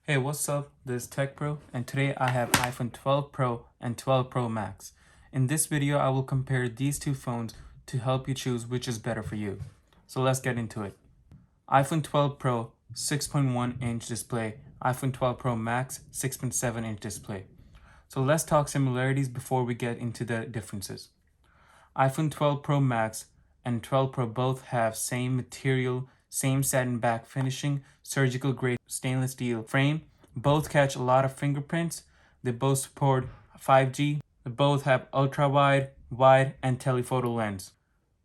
Hey, what's up? This is Techpro, and today I have iPhone 12 Pro and 12 Pro Max. In this video, I will compare these two phones to help you choose which is better for you. So let's get into it. iPhone 12 Pro 6.1-inch display, iPhone 12 Pro Max 6.7-inch display. So let's talk similarities before we get into the differences. iPhone 12 Pro Max and 12 Pro both have same material, same satin back finishing, surgical grade stainless steel frame. Both catch a lot of fingerprints. They both support 5G. They both have ultra wide, wide, and telephoto lens.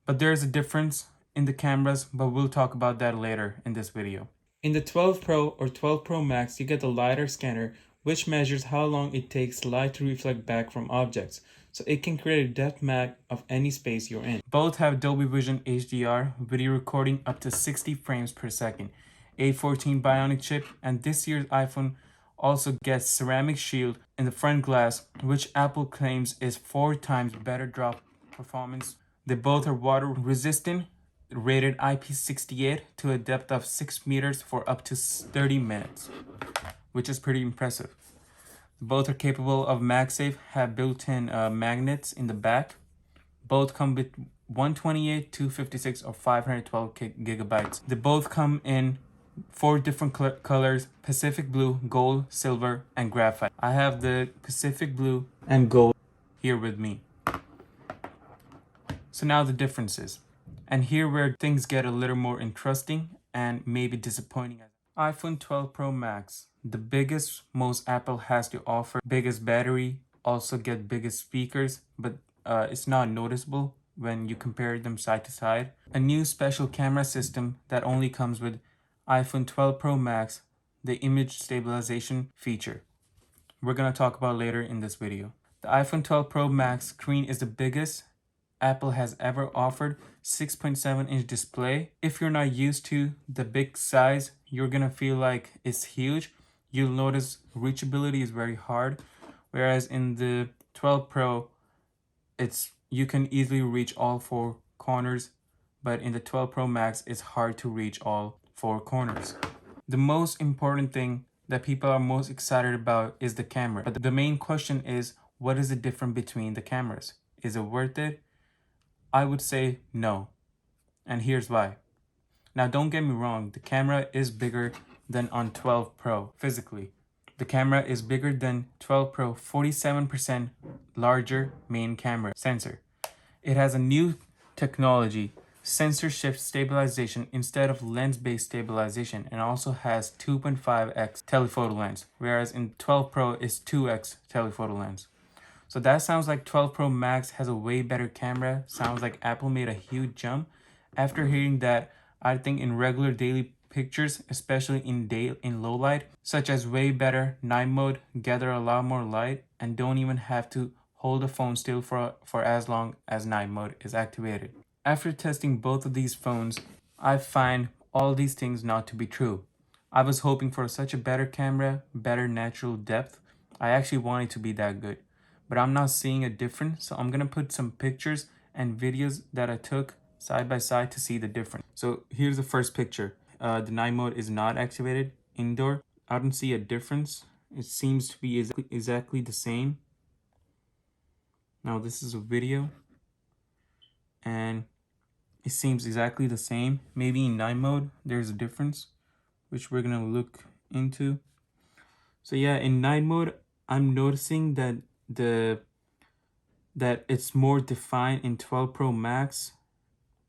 But there is a difference in the cameras, but we'll talk about that later in this video. In the 12 Pro or 12 Pro Max, you get the LiDAR scanner, which measures how long it takes light to reflect back from objects, so it can create a depth map of any space you're in. Both have Dolby Vision HDR, video recording up to 60 frames per second, A14 Bionic chip, and this year's iPhone also gets ceramic shield in the front glass, which Apple claims is 4 times better drop performance. They both are water resistant, rated IP68 to a depth of 6 meters for up to 30 minutes, which is pretty impressive. Both are capable of MagSafe, have built-in magnets in the back. Both come with 128, 256, or 512 gigabytes. They both come in 4 different colors: Pacific Blue, Gold, Silver, and Graphite. I have the Pacific Blue and Gold here with me. So now the differences. And here where things get a little more interesting and maybe disappointing. iPhone 12 Pro Max, the biggest most Apple has to offer, biggest battery, also get biggest speakers, but it's not noticeable when you compare them side to side. A new special camera system that only comes with iPhone 12 Pro Max, the image stabilization feature. We're going to talk about later in this video. The iPhone 12 Pro Max screen is the biggest Apple has ever offered, 6.7-inch display. If you're not used to the big size, you're gonna feel like it's huge. You'll notice reachability is very hard, whereas in the 12 Pro, you can easily reach all 4 corners, but in the 12 Pro Max, it's hard to reach all 4 corners. The most important thing that people are most excited about is the camera. But the main question is, what is the difference between the cameras? Is it worth it? I would say no, and here's why. Now don't get me wrong, the camera is bigger than on 12 Pro physically. The camera is bigger than 12 Pro, 47% larger main camera sensor. It has a new technology, sensor shift stabilization instead of lens-based stabilization, and also has 2.5x telephoto lens, whereas in 12 Pro is 2x telephoto lens. So that sounds like 12 Pro Max has a way better camera. Sounds like Apple made a huge jump. After hearing that, I think in regular daily pictures, especially in low light, such as way better night mode, gather a lot more light, and don't even have to hold the phone still for as long as night mode is activated. After testing both of these phones, I find all these things not to be true. I was hoping for such a better camera, better natural depth. I actually wanted to be that good, but I'm not seeing a difference. So I'm gonna put some pictures and videos that I took side by side to see the difference. So here's the first picture. The night mode is not activated indoor. I don't see a difference. It seems to be exactly the same. Now this is a video, and it seems exactly the same. Maybe in night mode there's a difference, which we're gonna look into. So yeah, in night mode, I'm noticing that it's more defined in 12 Pro Max,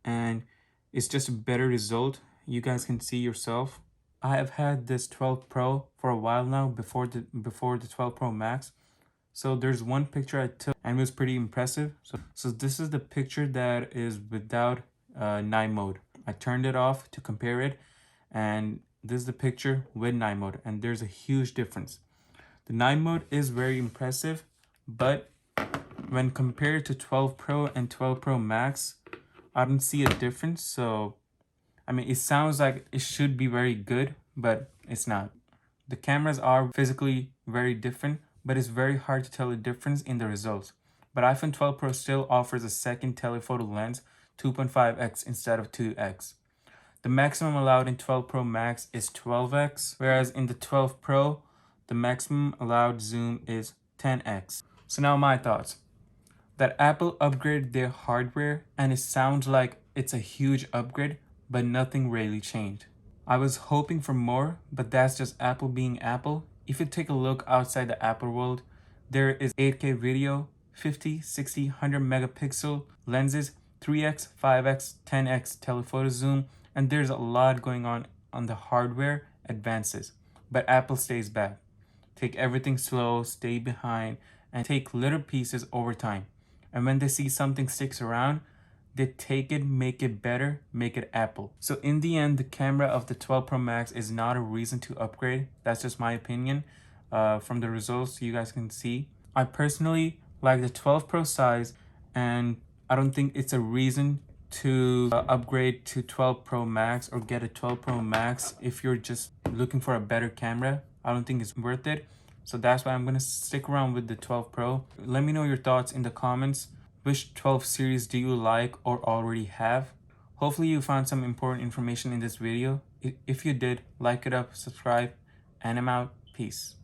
and it's just a better result. You guys can see yourself. I have had this 12 Pro for a while now, before the 12 Pro Max. So there's one picture I took and it was pretty impressive. So this is the picture that is without night mode. I turned it off to compare it, and this is the picture with night mode, and there's a huge difference. The night mode is very impressive, but when compared to 12 Pro and 12 Pro Max, I don't see a difference. So, I mean, it sounds like it should be very good, but it's not. The cameras are physically very different, but it's very hard to tell the difference in the results. But iPhone 12 Pro still offers a second telephoto lens, 2.5x instead of 2x. The maximum allowed in 12 Pro Max is 12x, whereas in the 12 Pro, the maximum allowed zoom is 10x. So now my thoughts. That Apple upgraded their hardware and it sounds like it's a huge upgrade, but nothing really changed. I was hoping for more, but that's just Apple being Apple. If you take a look outside the Apple world, there is 8K video, 50, 60, 100 megapixel lenses, 3x, 5x, 10x telephoto zoom, and there's a lot going on the hardware advances. But Apple stays back. Take everything slow, stay behind, and take little pieces over time. And when they see something sticks around, they take it, make it better, make it Apple. So in the end, the camera of the 12 Pro Max is not a reason to upgrade. That's just my opinion. From the results you guys can see. I personally like the 12 Pro size, and I don't think it's a reason to upgrade to 12 Pro Max or get a 12 Pro Max if you're just looking for a better camera. I don't think it's worth it. So that's why I'm going to stick around with the 12 Pro. Let me know your thoughts in the comments. Which 12 series do you like or already have? Hopefully you found some important information in this video. If you did, like it up, subscribe, and I'm out. Peace.